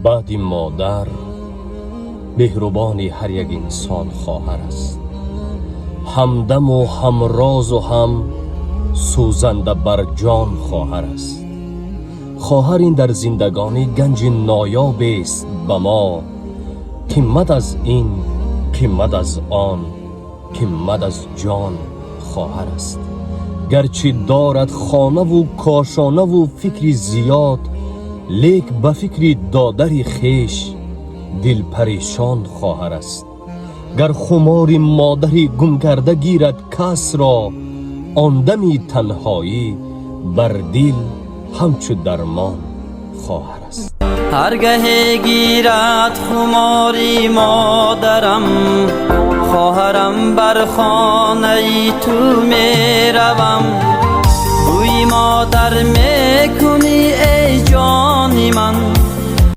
بعد مادر مهربان هر یک انسان خواهر است، همدم و همراز و هم سوزنده بر جان خواهر است. خواهر این در زندگانی گنج نایاب است به ما، قیمت از این قیمت از آن قیمت از جان خواهر است. گرچه دارد خانه و کاشانه و فکری زیاد، لیک به فکر دادر خیش دل پریشان خواهر است. گر خمار مادری گم کرده گیرد کس را، آن دمی تنهایی بر دل همچو درمان خواهر است. هرگه گیرد خماری مادرم، خواهرم بر خانه تو می روم. بوی مادر می کنی ای جانی من،